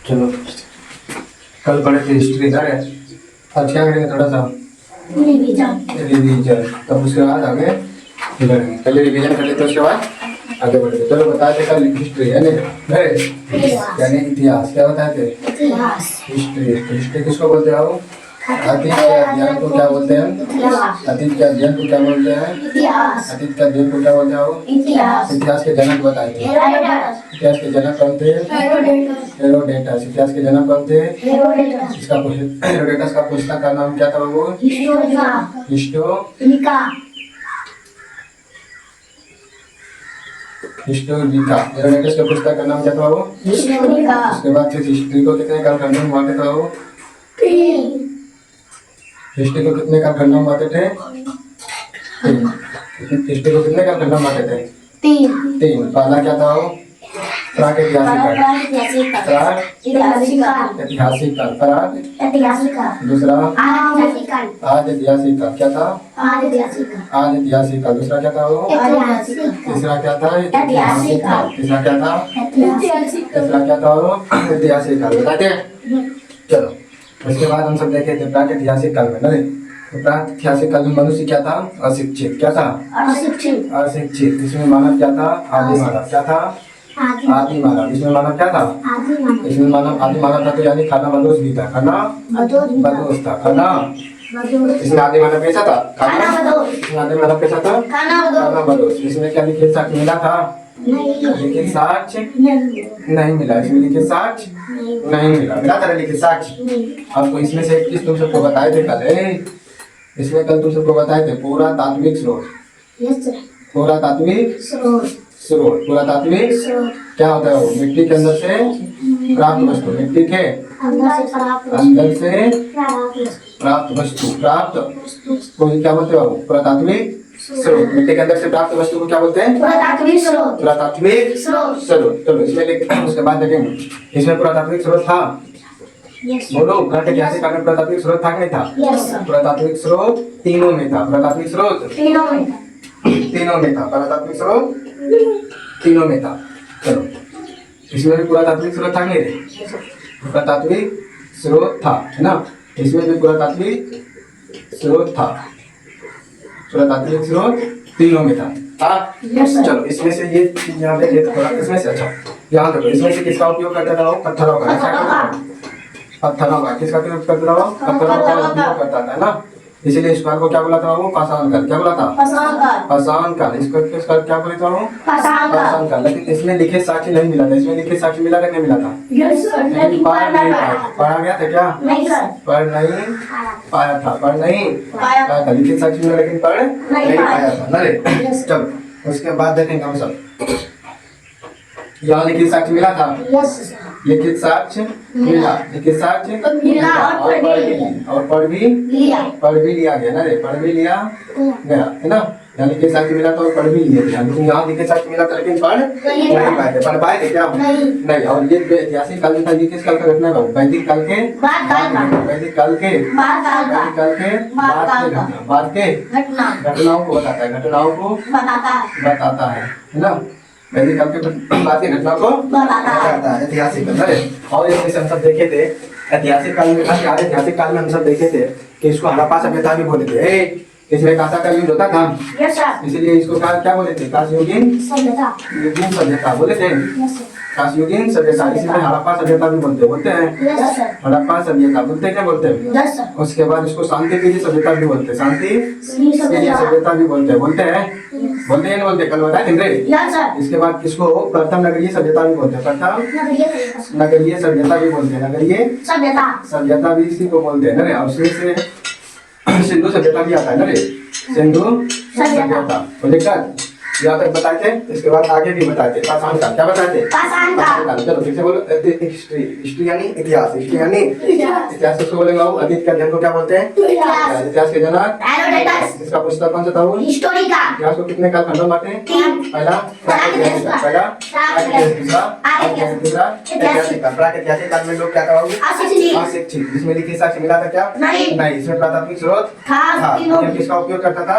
चलो कल पढ़े थे हिस्ट्री सर आज क्या करेंगे थोड़ा सा रिवीजन। तब उसके बाद आगे बढ़ेंगे। पहले रिवीजन कर लेते उसके बाद आगे बढ़ेंगे। चलो बताए थे कल हिस्ट्री यानी इतिहास। क्या बताए थे? हिस्ट्री। हिस्ट्री किसको बोलते हैं? वो अतीत के अध्ययन को क्या बोलते हैं? अतीत के अध्ययन को क्या बोलते हैं? अतीत के अध्ययन को क्या बोलते हैं? वो इतिहास के जनक बताए थे। इतिहास के जनक कौन थे? हेरोडोटस। इतिहास के जनक कौन थे? इसका हेरोडोटस का पुस्तक का नाम क्या था? वो हिस्टोरिका। हेरोडोटस के पुस्तक का नाम क्या था? वो उसके बाद फिर हिस्ट्री को कितने कालखंडों में बांटे था? वो हिस्ट्री को कितने कालखंडों में बांटे थे? हिस्ट्री को कितने कालखंडों में बांटे थे? तीन। पहला क्या था? वो प्रागैतिहासिक काल। दूसरा आदिऐतिहासिक काल। क्या था? आदिऐतिहासिक काल। दूसरा क्या था? वो तीसरा क्या था? ऐतिहासिक काल। तीसरा क्या था? तीसरा क्या था? वो ऐतिहासिक काल। बताते चलो। उसके बाद हम सब देखे थे प्रागैतिहासिक काल में। नहीं तो प्रागैतिहासिक काल में मनुष्य क्या था? अशिक्षित। क्या था? अशिक्षित। इसमें मानव क्या था? आदि मानव। क्या था? आदि मानव। इसमें मानव क्या था? इसमें मानव आदि मानव था तो यानी खाना बदोश भी था। खाना बदोश था। खाना इसमें आदि मानव कैसा था? खाना बदोश। इसमें आदि मानव कैसा था? खाना बदोश। इसमें क्या लिखित साक्ष्य मिला था? लिखित साक्ष्य नहीं मिला। इसमें लिखित साक्ष्य नहीं मिला। मिला था लिखित साक्ष्य? आपको इसमें से एक चीज तुम सबको बताए थे कल। इसमें कल तुम सबको बताए थे पुरातात्विक स्रोत। पुरातात्विक स्रोत। पुरातात्विक क्या होता है? वो मिट्टी के अंदर से प्राप्त वस्तु। मिट्टी के अंदर से प्राप्त वस्तु। प्राप्त को क्या बोलते हो? पुरातात्विक स्रोत। मिट्टी के अंदर से प्राप्त वस्तु को क्या बोलते हैं? पुरातात्विक स्रोत। चलो इसमें उसके बाद देखेंगे। इसमें पुरातात्विक स्रोत था? बोलो प्रागैतिहासिक काल में पुरातात्विक स्रोत था कि नहीं था? पुरातात्विक स्रोत तीनों में था। पुरातात्विक स्रोत तीनों में था। पुरातात्विक स्रोत तीनों में था। चलो इसमें भी पुरातात्विक स्रोत था नहीं? पुरातात्विक स्रोत था है ना? इसमें भी पुरातात्विक स्रोत था। पुरातात्विक स्रोत तीनों में था। चलो इसमें से ये चीज यहाँ पे थोड़ा इसमें से अच्छा यहाँ देखो। इसमें से किसका उपयोग करता था? वो पत्थरों का। पत्थरों का किसका उपयोग करता था? वो पत्थरों का उपयोग करता था ना। इसीलिए इस काल को क्या बोला था? वो पाषाण काल। क्या बोला था? पाषाण काल। इसको क्या बोले था? वो पाषाण काल। लेकिन इसमें लिखित साक्ष्य नहीं मिला था। इसमें लिखित साक्ष्य मिला था नहीं मिला था? पढ़ा गया था क्या? पढ़ नहीं पाया था। पढ़ नहीं पाया था। लिखित साक्ष्य मिला लेकिन पढ़ नहीं पाया था ना रे। चलो उसके बाद देखेंगे हम सब। यहाँ लिखित साक्ष्य मिला था? लिखित साक्ष्य मिला। लिखित साक्ष्य और पढ़ भी लिया गया ना रे। पढ़ भी लिया गया है ना। यहाँ लिखित साक्ष्य मिला तो पढ़ भी लिए थे। लेकिन यहाँ लिखित साक्ष्य मिला था लेकिन पढ़ नहीं पाए थे। पढ़ पाए थे क्या? नहीं। और ये ऐतिहासिक काल में था। ये किस काल का घटना है? वैदिक काल के बाद के घटनाओं को बताता है। बताता है ना। वैदिक काल के बाद की घटना को बताता है। ऐतिहासिक काल। और इसमें हम सब देखे थे ऐतिहासिक काल में ऐतिहासिक काल में हम सब देखे थे कि इसको हड़प्पा सभ्यता भी बोले थे। इसमें कांसा का यूज होता था इसलिए इसको क्या बोले थे? कांस्ययुगीन सभ्यता बोले थे। कांस्ययुगीन सभ्यता। इसी में हड़प्पा सभ्यता भी बोलते हैं। हड़प्पा सभ्यता बोलते क्या बोलते हैं? उसके बाद इसको शांति प्रिय सभ्यता भी बोलते हैं। शांति प्रिय सभ्यता भी बोलते हैं नहीं बोलते? कल बताए थे। इसके बाद किसको प्रथम नगरीय सभ्यता भी बोलते हैं। प्रथम नगरीय सभ्यता भी बोलते हैं। नगरीय सभ्यता भी इसी को बोलते हैं ना। और से सिंधु सभ्यता भी आता है ना रे। सिंधु सभ्यता तो दिक्कत यहाँ तक बताए थे। इसके बाद आगे भी बताए थे पाषाण काल। क्या बताए थे? पाषाण काल। चलो फिर से बोलो। हिस्ट्री यानी इतिहास। हिस्ट्री यानी इतिहास किसको बोलेंगे? अतीत के अध्ययन को क्या बोलते हैं? इतिहास के जनक हेरोडोटस। इसका पुस्तक कौन सा था? वो हिस्टोरिका। इतिहास को कितने कालखंडों में बांटे? पहला प्रागैतिहासिक काल। प्रागैतिहासिक काल में लोग क्या था? अशिक्षित। इसमें लिखित साक्ष्य मिला था क्या? नहीं। इसमें प्राथमिक स्रोत था। किसका उपयोग करता था?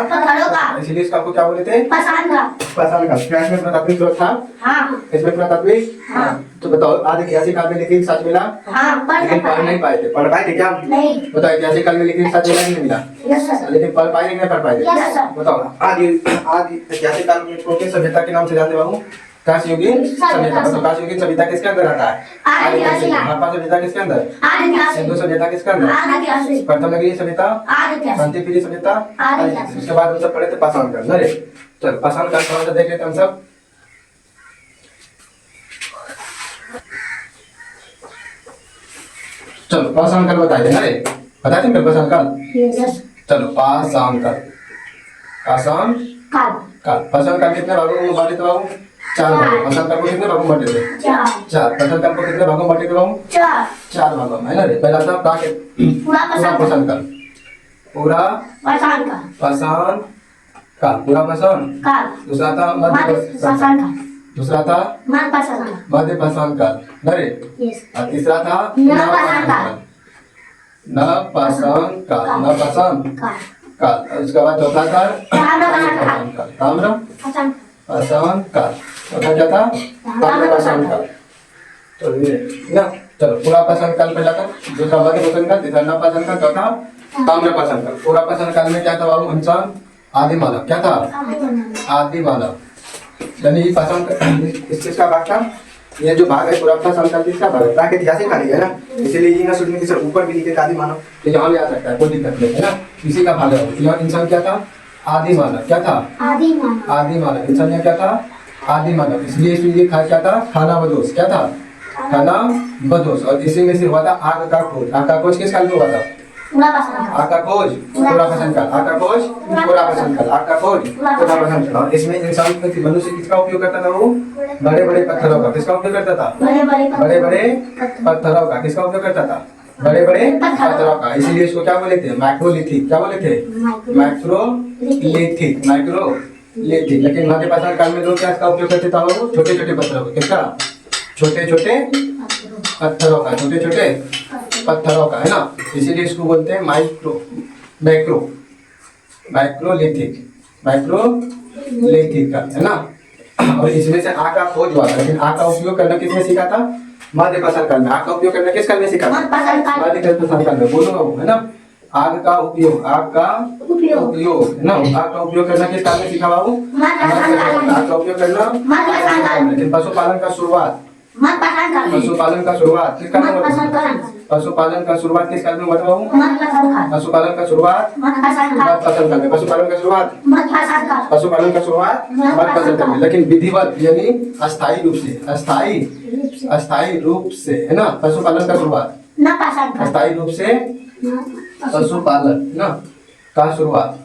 इसीलिए इसका क्या बोले थे? पाषाण काल। पाषाण काल क्या इसमें पुरातात्विक स्रोत था? हाँ। इसमें पुरातात्विक? हाँ। तो बताओ आदि ऐतिहासिक काल में लिखित साक्ष्य मिला? हाँ। लेकिन पढ़ नहीं पाए थे। पढ़ पाए थे क्या? नहीं। बताओ ऐतिहासिक काल में लिखित साक्ष्य मिला कि नहीं मिला? Yes sir. लेकिन पढ़ पाए नहीं पढ़ पाए थे? Yes sir. बताओ आदि ऐतिहासिक काल में कौन सी सभ्यता के नाम से जानते हो? कांस्ययुगीन सभ्यता। तो कांस्ययुगीन सभ्यता किसके अंदर आता है? आदिवासी। हड़प्पा सभ्यता किसके अंदर? आदिवासी। सिंधु सभ्यता किसके अंदर? आदिवासी। प्रथम नगरीय सभ्यता? आदिवासी। शांतिप्रिय सभ्यता? आदिवासी। उसके बाद हम सब पढ़े थे पाषाण काल। अरे चलो पाषाण काल थोड़ा सा देख लेते हैं हम सब। चलो पाषाण काल बताइए। अरे बताते हैं पाषाण काल। यस। चलो पाषाण काल। पाषाण काल। काल। पाषाण काल कितने भागों में बांटे थे बाबू? 4 भागों। पाषाण काल को कितने भागों में बांटे थे? 4। पाषाण काल को कितने भागों में बांटे थे बाबू? 4 भागों में, है ना रे। पहला था पूरा पाषाण काल। पूरा पाषाण काल। पाषाण काल। पूरा पाषाण काल। दूसरा था मध्य पाषाण काल। दूसरा था मध्य पाषाण काल। मध्य पाषाण काल। अरे यस। और तीसरा था नवपाषाण काल। नवपाषाण काल। नवपाषाण काल। काल। और उसके बाद चौथा था ताम्रपाषाण काल। ताम्रपाषाण पाषाण काल। चौथा क्या था? ताम्रपाषाण काल। तो ये ना चलो पूरा पाषाण काल पहला था, दूसरा मध्य पाषाण काल, तीसरा नवपाषाण काल, चौथा ताम्रपाषाण काल। पूरा पाषाण काल में क्या था बाबू? इंसान आदि मानव। क्या था? आदि मानव। यानी ये पाषाण इस चीज का भाग था। ये जो भाग है पूरा पाषाण काल किसका भाग है? प्रागैतिहासिक काल है ना, इसीलिए ये ना सुनने के ऊपर भी लिखे आदि मानव, तो यहाँ भी आ सकता है, कोई दिक्कत नहीं है ना। इसी का भाग है। यहाँ इंसान क्या था? आदि मानव। क्या था? आदि मानव। आदि मानव। इंसान ने क्या था? आदि मानव। इसलिए इसलिए क्या था? खाना बदोश। क्या था? खाना बदोश। और इसी में से हुआ था आग का खोज। आग का खोज किस काल में हुआ था? पूरा पाषाण काल। आग का खोज पूरा पाषाण काल। आग का खोज पूरा पाषाण काल। आग का खोज पूरा पाषाण काल। और इसमें इंसान मनुष्य किसका उपयोग करता था? वो बड़े बड़े पत्थरों का। किसका उपयोग करता था? बड़े बड़े पत्थरों का। किसका उपयोग करता था? बड़े बड़े पत्थरों का। इसीलिए इसको क्या बोले थे? माइक्रोलिथिक। क्या बोले थे? माइक्रोलिथिक। माइक्रोलिथिक। लेकिन मध्य पाषाण काल में लोग क्या इसका उपयोग करते थे? वो छोटे छोटे पत्थरों का। किसका? छोटे छोटे पत्थरों का। छोटे छोटे पत्थरों का, है ना। इसीलिए इसको बोलते हैं माइक्रोलिथिक का, है ना। और इसमें से आग का खोज हुआ था। लेकिन आग का उपयोग करना किसने सीखा था? मध्य पाषाण काल में। आग का उपयोग करना किस काल में सीखा था? मध्य पाषाण काल में। बोलो, है ना। आग का उपयोग है ना। आग का उपयोग करना किस काल में सीखा बाबू? आग का उपयोग करना। लेकिन पशुपालन का शुरुआत किस काल में हुआ था? पशुपालन का शुरुआत किस काल में हुआ था बाबू? पशुपालन का शुरुआत मध्य पाषाण काल में। पशुपालन का शुरुआत मध्य पाषाण काल में। लेकिन विधिवत यानी अस्थायी रूप से, है ना, पशुपालन का शुरुआत अस्थायी रूप से पशुपालन ना का शुरुआत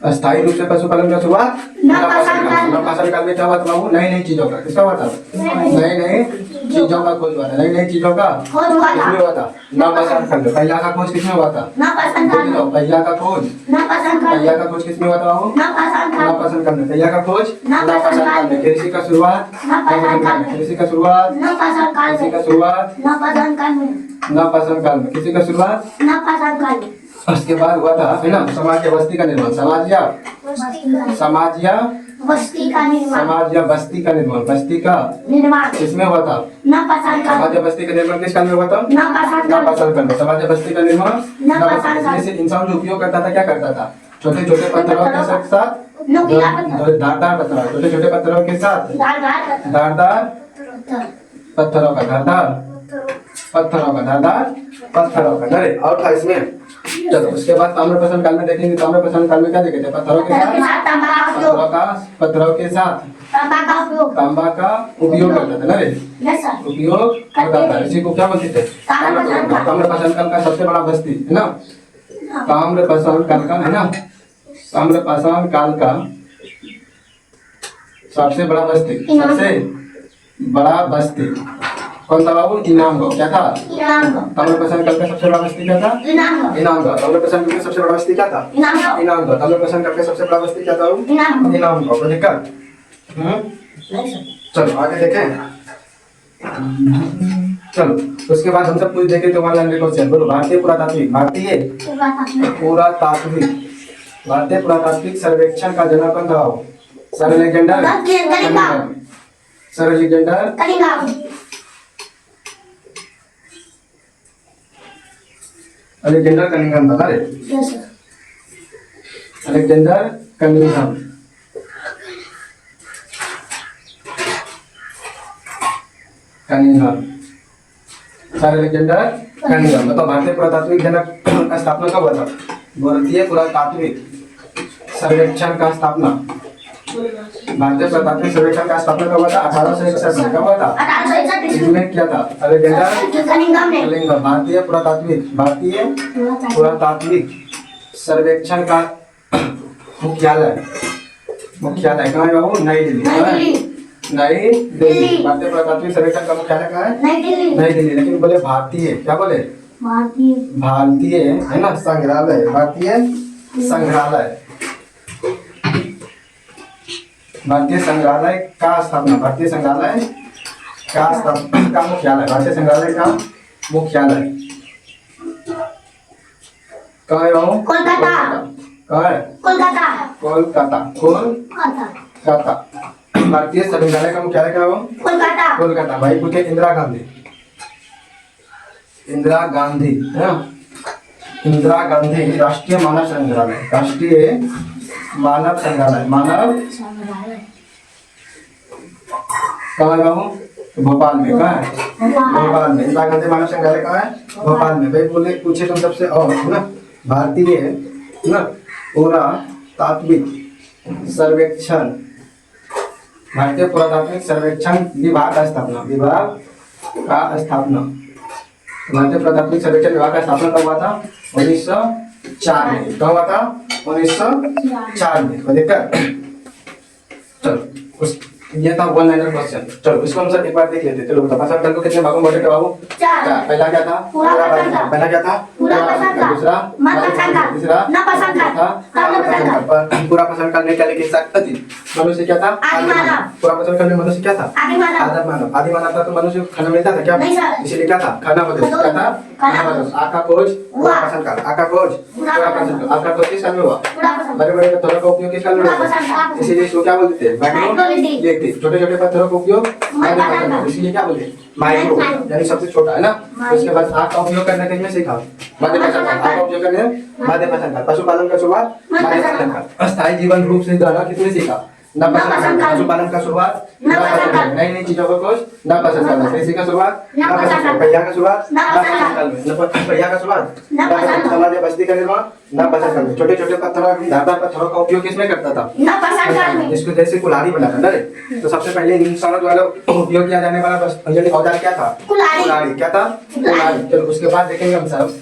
अस्थायी रूप से पशुपालन का शुरुआत नवपाषाण काल में क्या हुआ था? नई नई चीजों का। किसका हुआ था? नई चीजों का खोज हुआ था। नई चीजों का किसमें हुआ था? नवपाषाण काल में। पहिया का खोज किसमें हुआ था? पहिया का खोज किसमें हुआ था? नवपाषाण काल में। पहिया का खोज नवपाषाण काल में। कृषि का शुरुआत नवपाषाण काल में। कृषि का शुरुआत उसके बाद हुआ था, है ना, समाज या बस्ती का निर्माण। समाज या बस्ती का निर्माण किसमें हुआ था? समाज या बस्ती का निर्माण किस काल में हुआ था? नवपाषाण काल में। समाज या बस्ती का निर्माण इसमें से इंसान जो उपयोग करता था क्या करता था? छोटे छोटे पत्थरों के साथ धारदार पत्थरों, छोटे छोटे पत्थरों के साथ धारदार पत्थरों का। अरे और था इसमें। चलो उसके बाद ताम्रपाषाण काल में देखेंगे। ताम्रपाषाण काल में क्या देखे थे? पत्थरों के साथ तांबा का उपयोग करते थे ना रे। उपयोग करता था। इसी को क्या बोलते थे? ताम्रपाषाण काल का सबसे बड़ा बस्ती, है ना। ताम्रपाषाण काल का, है ना, ताम्रपाषाण काल का सबसे बड़ा बस्ती कौन था बाबू? इनामगांव। क्या था? ताम्रपाषाण काल का सबसे बड़ा बस्ती क्या था? इनामगांव। ताम्रपाषाण काल का सबसे बड़ा बस्ती क्या था? इनामगांव। ताम्रपाषाण काल का सबसे बड़ा बस्ती क्या था? इनामगांव। देखा? चलो आगे देखें। चलो उसके बाद हम सब कुछ देखें तो वन लाइन क्वेश्चन। बोलो भारतीय पुरातात्विक भारतीय पुरातात्विक सर्वेक्षण का जनक कौन था? Sir Alexander Cunningham. Sir Alexander Cunningham. Alexander Cunningham था ना रे? Yes sir. Alexander Cunningham. Cunningham sir Alexander Cunningham. मतलब भारतीय पुरातात्विक जनक का स्थापना कब हुआ था? भारतीय पुरातात्विक सर्वेक्षण का स्थापना, भारतीय पुरातात्विक सर्वेक्षण का स्थापना कब हुआ था? 1861 में। कब हुआ था? 1861 इसमें किया था अलेक्जेंडर कनिंघम ने। कनिंघम। भारतीय पुरातात्विक सर्वेक्षण का मुख्यालय कहाँ है बाबू? नई दिल्ली। नई दिल्ली। भारतीय पुरातात्विक सर्वेक्षण का मुख्यालय कहाँ है? नई दिल्ली। नई दिल्ली। लेकिन बोले भारतीय, क्या बोले? भारतीय है ना, संग्रहालय। भारतीय संग्रहालय, भारतीय संग्रहालय का स्थापना, भारतीय संग्रहालय का स्थापना का मुख्यालय, भारतीय संग्रहालय का मुख्यालय कहाँ है बाबू? कोलकाता। कहाँ है? कोलकाता। कोलकाता। कोलकाता। भारतीय संग्रहालय का मुख्यालय कहाँ है बाबू? कोलकाता। कोलकाता। भाई पूछे इंदिरा गांधी, इंदिरा गांधी है ना, इंदिरा गांधी राष्ट्रीय मानव संग्रहालय, राष्ट्रीय मानव संग्रहालय, मानव कहाँ है बाबू? भोपाल में। कहाँ है? भोपाल में। इंदिरा गांधी मानव संग्रहालय कहाँ है? भोपाल में। भाई बोले पूछे तुम सबसे और है ना, भारतीय है ना पुरातात्विक सर्वेक्षण, भारतीय पुरातात्विक सर्वेक्षण विभाग का स्थापना, विभाग का स्थापना, भारतीय पुरातात्विक सर्वेक्षण विभाग का स्थापना कब हुआ था? 1904 में। कब हुआ था? 1904 में। कोई दिक्कत? चलो उस ये था वन लाइनर क्वेश्चन। चलो इसको हम सर एक बार देख लेते। चलो बता सर को कितने भागों में बांटे बाबू? 4। पहला क्या था? पूरा पसंद का। पहला क्या था? पूरा पसंद का। दूसरा मन पसंद का। तीसरा न पसंद का। था तब पसंद का। पूरा पसंद करने के लिए किस अति मनुष्य क्या था? आदि मानव। पूरा पसंद करने मनुष्य क्या था? आदि मानव। आदि मानव। आदि मानव था तो मनुष्य को खाना मिलता था क्या? नहीं सर। इसीलिए क्या था? खाना बदल क्या था? खाना बदल। आका खोज पूरा पसंद कर, आका खोज पूरा पसंद कर। आका खोज किस काल में हुआ? पूरा पसंद। बड़े बड़े पत्थरों का उपयोग किस काल में पूरा हुआ? पसंद का। इसीलिए इसको क्या बोलते थे? माइक्रोलिथिक। छोटे छोटे पत्थरों का उपयोग माइक्रो पसंद का। इसलिए क्या बोलते? माइक्रो, यानी सबसे छोटा है ना। उसके बाद आग का उपयोग करने के लिए सीखा मध्य पसंद कर, आग का उपयोग करने मध्य पसंद कर। पशुपालन का शुरुआत मध्य पसंद कर। अस्थायी जीवन रूप से द्वारा कितने सीखा? न पसंद कर। पशुपालन का शुरुआत न पसंद कर, नई नई चीजों को खोज न पसंद करना। कृषि का शुरुआत न पसंद कर, पहिया का शुरुआत न पसंद कर, पहिया का शुरुआत न पसंद कर, समाज बस्ती का निर्माण न पसंद कर। छोटे छोटे पत्थरों धारदार पत्थरों का उपयोग किसमें करता था? न पसंद कर। इसको जैसे कुल्हाड़ी बनाता ना रे, तो सबसे पहले इंसानों द्वारा उपयोग किया जाने वाला यानी औजार क्या था? कुल्हाड़ी। क्या था? कुल्हाड़ी। चलो उसके बाद देखेंगे हम सब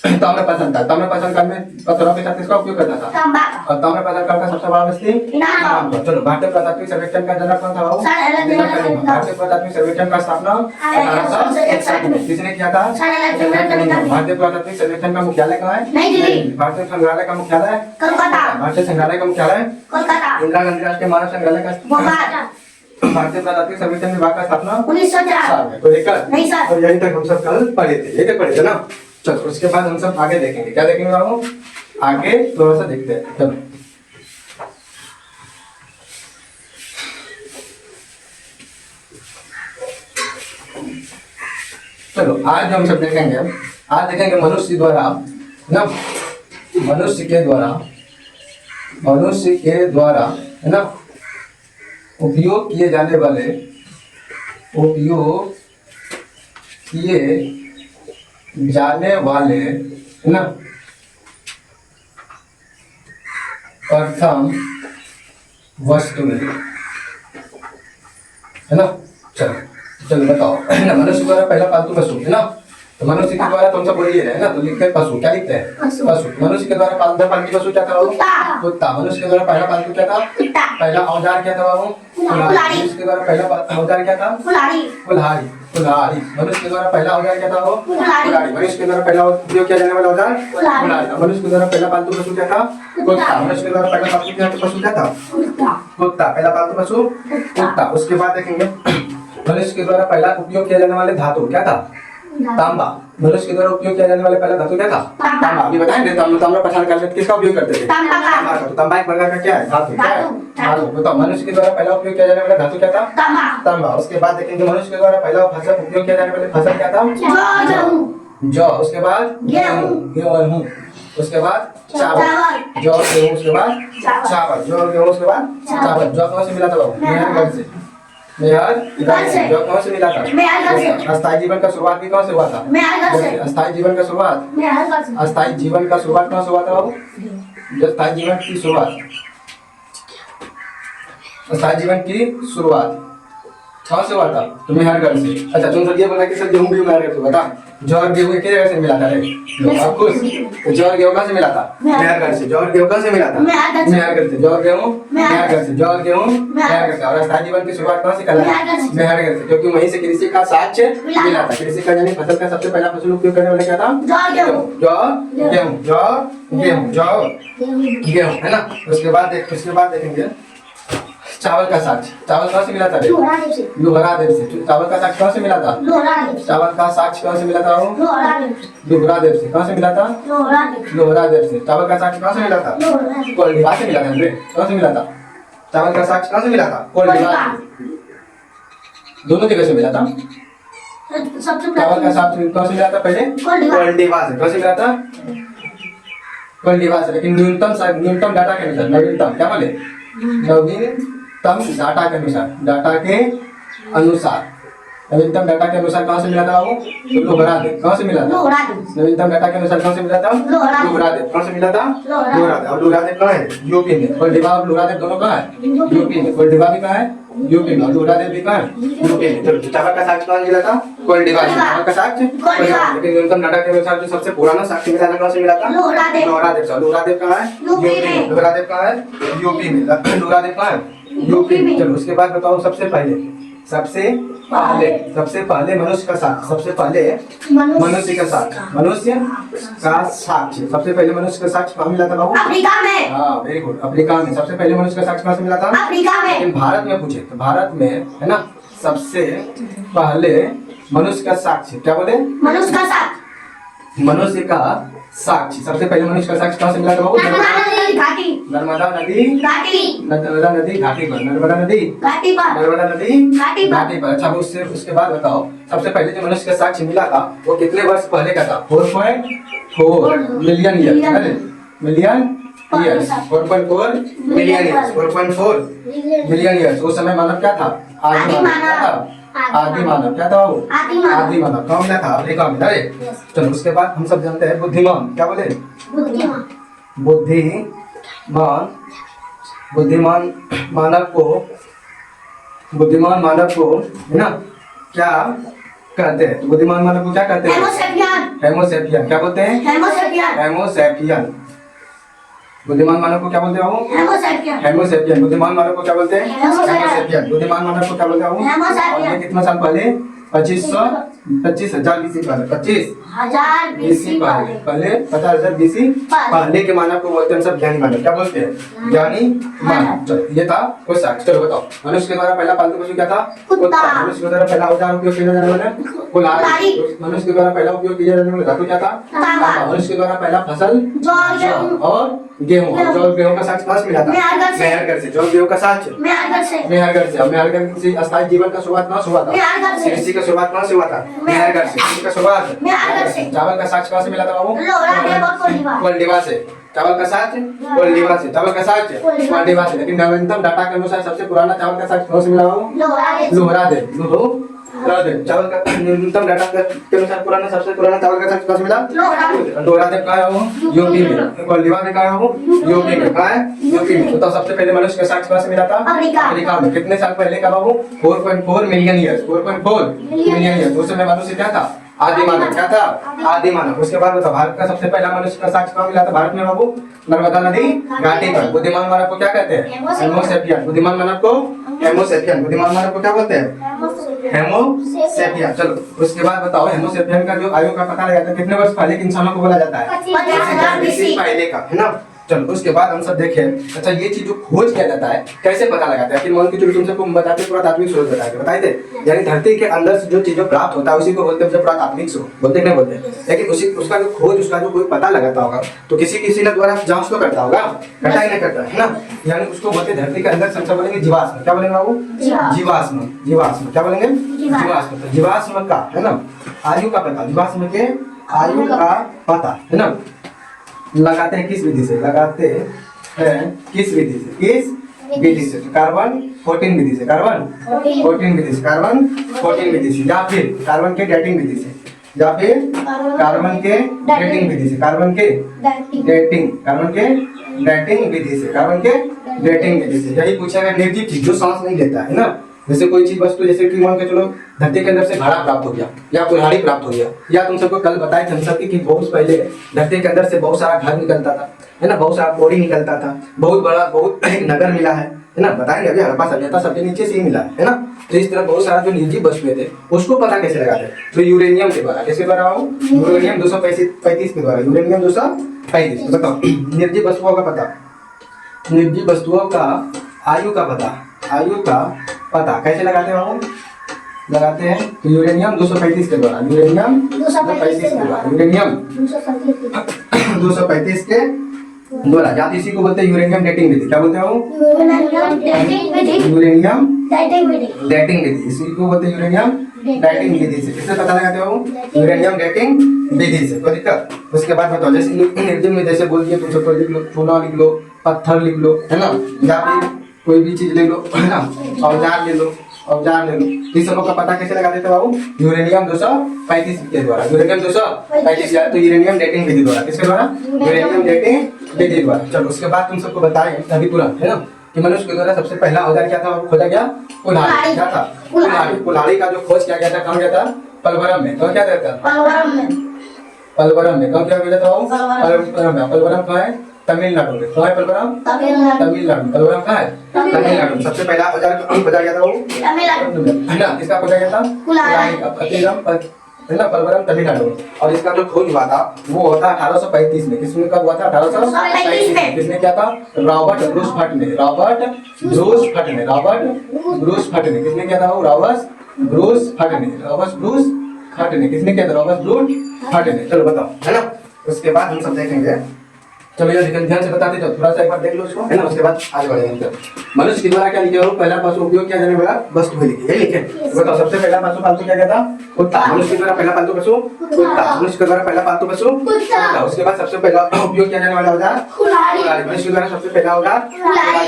ताम्र पसंद था। ताम्र पसंद कर में पत्थरों के साथ किसका उपयोग करता था? तांबा। और ताम्र पसंद कर का सबसे बड़ा वस्तु इनाम। चलो भारतीय पुरातात्विक सर्वेक्षण का जनक कौन था बाबू? Sir Alexander Cunningham. भारतीय पुरातात्विक सर्वेक्षण का स्थापना 1861 में। किसने किया था? Sir Alexander Cunningham. भारतीय पुरातात्विक सर्वेक्षण का मुख्यालय कहाँ है? नई दिल्ली। भारतीय संग्रहालय का मुख्यालय कोलकाता। भारतीय संग्रहालय का मुख्यालय कोलकाता। इंदिरा गांधी राष्ट्रीय मानव संग्रहालय का भोपाल। भारतीय पुरातात्विक सर्वेक्षण विभाग का स्थापना 1904 में। कोई दिक्कत नहीं सर। और यहीं तक हम सब कल पढ़े थे, ये पढ़े थे ना। चलो उसके बाद हम सब आगे देखेंगे। क्या देखेंगे बाबू? आगे थोड़ा सा देखते हैं। चलो चलो आज हम सब देखेंगे, आज देखेंगे मनुष्य द्वारा ना, मनुष्य के द्वारा है ना उपयोग किए जाने वाले, उपयोग किए जाने वाले है ना प्रथम वस्तुएं है ना। चलो चलो बताओ ना, मनुष्य द्वारा पहला पालतू पशु है ना, तो मनुष्य के द्वारा तुम सब बोलिए है ना, तो लिखते हैं पशु। क्या लिखते हैं? पशु। मनुष्य के द्वारा पालतू पशु क्या था बाबू? कुत्ता। मनुष्य के द्वारा पहला पालतू क्या था? पहला औजार क्या था बाबू? कुल्हाड़ी। मनुष्य के द्वारा पहला औजार क्या था? कुल्हाड़ी। कुल्हाड़ी। मनुष्य के द्वारा पहला औजार क्या था वो? कुल्हाड़ी। मनुष्य के द्वारा पहला उपयोग किया जाने वाला औजार कुल्हाड़ी। मनुष्य के द्वारा पहला पालतू पशु क्या था? कुत्ता। मनुष्य के द्वारा पहला पालतू पशु क्या था? कुत्ता। पहला पालतू पशु कुत्ता। उसके बाद देखेंगे मनुष्य के द्वारा पहला उपयोग किया जाने वाले धातु क्या था? तांबा। मनुष्य के द्वारा उपयोग किया जाने वाला पहला धातु क्या था? तांबा। अभी बताएंगे तांबा पहचान कर लेते किसका उपयोग करते थे? तांबा का। तांबा का। तो तांबा एक प्रकार का क्या है? धातु। क्या है? धातु। बताओ मनुष्य के द्वारा पहला उपयोग किया जाने वाला धातु क्या था? तांबा। तांबा। उसके बाद देखेंगे मनुष्य के द्वारा पहला फसल उपयोग किया जाने वाली फसल क्या था? जौ। उसके बाद गेहूं। उसके बाद चावल। जौ गेहूं उसके बाद चावल। जौ गेहूं उसके बाद चावल। जौ कहाँ से मिला था बाबू? मेहर घर से। मेहर घर से। जौ कहाँ से मिला था? अस्थायी जीवन का शुरुआत भी कहाँ से हुआ था? अस्थायी जीवन का शुरुआत अस्थायी जीवन का शुरुआत कहाँ से हुआ था बाबू? अस्थायी जीवन की शुरुआत अस्थायी जीवन की शुरुआत कहाँ से हुआ था? तो मेहर घर से। अच्छा तुम सर ये बोला कि सर गेहूं भी मेहर घर से हुआ था। जौ और गेहूं एक ही जगह से मिला था रे? आप खुश? तो जौ और गेहूं कहाँ से मिला था? मेहर घर से। जौ और गेहूं कहाँ से मिला था? मेहर घर से। जौ और गेहूं मेहर घर से। जौ और गेहूं मेहर घर से। और अस्थायी जीवन की शुरुआत कहाँ से करा? मेहर घर से। क्योंकि वहीं से कृषि का साक्ष्य मिला था। कृषि का यानी फसल का सबसे पहला फसल उपयोग करने वाला क्या था? जौ गेहूं है ना। उसके बाद देखेंगे चावल का साक्ष्य। चावल कहाँ से मिला था? लोहरा देव से। चावल का साक्ष्य कहाँ से मिला था? चावल का साक्ष्य कहाँ से मिला था? लोहरा देव से। कहाँ से मिला था? लोहरा देव से। चावल का साक्ष्य कहाँ से मिला था? कोल्डिवा से मिला था। कहाँ से मिला था? चावल का साक्ष्य कहाँ से मिला था? कोल्डिवा। दोनों जगह से मिला था। चावल का साक्ष्य कहाँ से मिला था? पहले कोल्डिवा से। कहाँ से मिला था? कोल्डिवा से। लेकिन न्यूनतम डाटा के अनुसार नवीनतम क्या बोले? नवीनतम डाटा के अनुसार नवीनतम डाटा के अनुसार कहाँ से मिला था बाबू? तो लोहरा देव। कहाँ से मिला था? नवीनतम डाटा के अनुसार कहाँ से मिला था? लोहरा देव। कहाँ से मिला था? लोहरा देव। अब लोहरा देव कहाँ है? यूपी में। कोल्डिवा और लोहरा देव दोनों कहाँ है? यूपी में। कोल्डिवा भी कहाँ है? यूपी में। लोहरा देव भी कहाँ है? यूपी में। चलो चावल का साक्ष्य कहाँ मिला था? कोल्डिवा से। चावल का साक्ष्य कोल्डिवा। लेकिन न्यूनतम डाटा के अनुसार जो सबसे पुराना साक्ष्य मिला था कहाँ से मिला था? लोहरा देव। लोहरा देव कहाँ है? यूपी में। लोहरा देव कहाँ है? यूपी में। लोहरा देव कहाँ है? यूपी में। चलो उसके बाद बताओ सबसे पहले मनुष्य का साक्ष्य। सबसे पहले मनुष्य का साक्ष्य। सबसे पहले मनुष्य का साक्ष्य कहाँ मिला था बाबू? अफ्रीका में। हाँ वेरी गुड। अफ्रीका में। सबसे पहले मनुष्य का साक्ष्य कहाँ से मिला था? अफ्रीका में। लेकिन भारत में पूछे तो भारत में है ना सबसे पहले मनुष्य का साक्ष्य क्या बोले? मनुष्य का साक्ष्य। सबसे पहले मनुष्य का साक्ष्य कहाँ से मिला था बाबू? नर्मदा नदी घाटी पर। अच्छा उसके बाद बताओ सबसे पहले जो मनुष्य का साक्ष्य मिला था वो कितने वर्ष पहले का था? 4.4 मिलियन ईयर्स। 4.4 million years. उस समय मानव क्या था? आदि मानव क्या था वो? आदि मानव। कहाँ मिला था? अफ्रीका में। अरे चलो उसके बाद हम सब जानते हैं बुद्धिमान क्या बोले? बुद्धिमान मानव को है ना क्या कहते हैं? तो बुद्धिमान मानव को क्या कहते हैं? हेमोसेपियन। क्या बोलते हैं? हेमोसेपियन। बुद्धिमान मानव को क्या बोलते हैं? हेमोसेपियन। बुद्धिमान मानव को क्या बोलते हैं? हेमोसेपियन। बुद्धिमान मानव को क्या बोलते हैं? और ये कितना साल पहले? 25,000 BC पहले। 50,000 BC पहले 50,000 BC पहले के मानव को बोलते हैं सब ज्ञानी मानव। क्या बोलते हैं? ज्ञानी मानव। चलो ये था कुछ साक्ष्य। चलो बताओ मनुष्य के द्वारा पहला पालतू पशु क्या था? कुत्ता। मनुष्य के द्वारा पहला औजार उपयोग किया जाने वाला कुल्हाड़ी। मनुष्य के द्वारा पहला उपयोग किया जाने वाला धातु क्या था? तांबा। मनुष्य के द्वारा पहला फसल जौ और गेहूं। जौ और गेहूं का साक्ष्य कहाँ से मिला था? मेहरगढ़ से। जौ गेहूं का साक्ष्य मेहरगढ़ से। अब मेहरगढ़ से अस्थायी जीवन का शुरुआत कहाँ से हुआ था? कृषि का शुरुआत कहाँ से हुआ था? मेहरगढ़ से। कृषि का शुरुआत चावल का साक्ष्य कहाँ से मिला था बाबू? कोल्डिवा से। चावल का साक्ष्य कोल्डिवा से। लेकिन नवीनतम डाटा के अनुसार सबसे पुराना चावल का साक्ष्य कहाँ से मिला बाबू? लोहरा देव। चावल का न्यूनतम डाटा के अनुसार सबसे पुराना चावल का साक्ष्य कहाँ से मिला? लोहरा देव कहाँ है वो? यूपी में। कोल्डिवा में कहाँ है वो? यूपी में। कहाँ है? यूपी में। तो सबसे पहले मनुष्य का साक्ष्य कहाँ से मिला था? अफ्रीका में। कितने साल पहले का बाबू? 4.4 मिलियन ईयर्स। 4.4 million years. उस समय मनुष्य क्या था? आदि मानव। क्या था? आदि मानव। उसके बाद बताओ भारत का सबसे पहला मनुष्य का साक्ष्य कहाँ मिला था? भारत में बाबू नर्मदा नदी घाटी पर। बुद्धिमान मानव को क्या कहते हैं? हेमोसेपियन। बुद्धिमान मानव को हेमोसेपियन। बुद्धिमान मानव को क्या बोलते हैं? हेमोसेपियन। चलो उसके बाद बताओ हेमोसेपियन का जो आयु का पता लगाता है कितने वर्ष पहले के इंसानों को बोला जाता है? 50,000 BC पहले का है ना। चलो उसके बाद हम सब देखें, अच्छा ये चीज जो खोज किया जाता है कैसे पता लगाते हैं, कि मान के चलो तुम सबको बताते पुरातात्विक स्रोत बताए थे, यानी धरती के अंदर से जो चीजें प्राप्त होता है उसी को बोलते हैं पुरातात्विक स्रोत, बोलते नहीं बोलते। लेकिन उसी उसका जो खोज, उसका जो कोई पता लगाता होगा तो किसी ने द्वारा जांच तो करता होगा, करता ही नहीं करता है ना, यानी उसको बोलते धरती के अंदर सबसे बोलेंगे जीवाश्म। क्या बोलेंगे बाबू? जीवाश्म। जीवाश्म क्या बोलेंगे? जीवाश्म। तो जीवाश्म का है ना आयु का पता, जीवाश्म के आयु का पता है ना लगाते हैं किस विधि से? लगाते हैं किस विधि से? किस विधि से? कार्बन 14 विधि से, कार्बन 14 विधि से, कार्बन 14 विधि से, या फिर कार्बन के डेटिंग विधि से, या फिर कार्बन के डेटिंग विधि से, कार्बन के डेटिंग, कार्बन के डेटिंग विधि से, कार्बन के डेटिंग विधि से। यही पूछा गया निर्जीव चीज जो सांस नहीं लेता है ना, जैसे कोई चीज वस्तु, जैसे कि मान के चलो धरती के अंदर से घड़ा प्राप्त हो गया या कुल्हाड़ी प्राप्त हो गया, या तुम सबको कल बताए थे हम सब कि बहुत पहले धरती के अंदर से बहुत सारा घर निकलता था है ना, बहुत सारा पौड़ी निकलता था, बहुत बड़ा बहुत एक नगर मिला है ना, बताएंगे अभी हड़प्पा सभ्यता सबके नीचे से ही मिला है ना। तो इस तरह बहुत सारा जो निर्जीव वस्तुएं थे उसको पता कैसे लगाते हैं? तो यूरेनियम के द्वारा, किसके द्वारा? यूरेनियम 235 के द्वारा, यूरेनियम 235। बताओ निर्जीव वस्तुओं का पता, निर्जीव वस्तुओं का आयु का पता, आयु का पता कैसे लगाते हैं बाबू? लगाते हैं तो यूरेनियम 235 के द्वारा, यूरेनियम 235 के द्वारा, यूरेनियम 235 के द्वारा, या इसी को बोलते हैं यूरेनियम डेटिंग विधि। क्या बोलते हैं वो? यूरेनियम डेटिंग विधि, इसी को बोलते हैं यूरेनियम डेटिंग विधि से। किससे पता लगाते हो? यूरेनियम डेटिंग विधि से। कोई दिक्कत? उसके बाद बताओ, जैसे निर्जीव में जैसे बोल दिए तुम सबको लिख लो, चूना लिख लो, पत्थर लिख लो है ना, या फिर कोई भी चीज ले लो है ना, औजार ले लो, औजार ले लो, इस सब का पता कैसे लगा देते हो बाबू? यूरेनियम 235 के द्वारा, यूरेनियम 235 या तो यूरेनियम डेटिंग विधि द्वारा। किसके द्वारा? यूरेनियम डेटिंग विधि द्वारा। चलो उसके बाद तुम सबको बताएं अभी तुरंत है ना कि मनुष्य के द्वारा सबसे पहला औजार क्या था बाबू? खोजा गया कुल्हाड़ी। क्या था? कुल्हाड़ी। कुल्हाड़ी का जो खोज किया गया था कहाँ गया था? पलवरम में। तो क्या कहता है? पलवरम में। कहाँ क्या गया था बाबू? पलवरम में। पलवरम कहाँ है? तमिलनाडु में। कहाँ है पलवरम? तमिलनाडु। पलवरम कहाँ है? तमिलनाडु। सबसे पहला औजार खोजा गया था वो तमिलनाडु है ना, किसका खोजा गया था? कुल्हाड़ी का। पतिरम है ना, पलवरम तमिलनाडु। और इसका जो खोज हुआ था वो हुआ था 1835 में। किसमें कब हुआ था? 1835 में। किसने किया था? रॉबर्ट ब्रूस हट ने। रॉबर्ट ब्रूस हट ने। रॉबर्ट ब्रूस हट ने। किसने किया था वो? रॉबर्ट ब्रूस हट ने। रॉबर्ट ब्रूस हट ने। किसने किया था? रॉबर्ट ब्रूस हट ने। चलो बताओ है ना, उसके बाद हम सब देखेंगे। चलो ये ध्यान से बताते जाओ, थोड़ा सा एक बार देख लो उसको है ना, उसके बाद आगे बढ़ेंगे। मनुष्य के द्वारा क्या लिखे हो? पहला पशु उपयोग किया जाने वाला वस्तु है लिखे, यही लिखे। बताओ सबसे पहला पशु पालतू क्या था? कुत्ता। मनुष्य के द्वारा पहला पालतू पशु कुत्ता। मनुष्य के द्वारा पहला पालतू पशु कुत्ता। उसके बाद सबसे पहला उपयोग किया जाने वाला औजार कुल्हाड़ी। मनुष्य के द्वारा सबसे पहला औजार कुल्हाड़ी।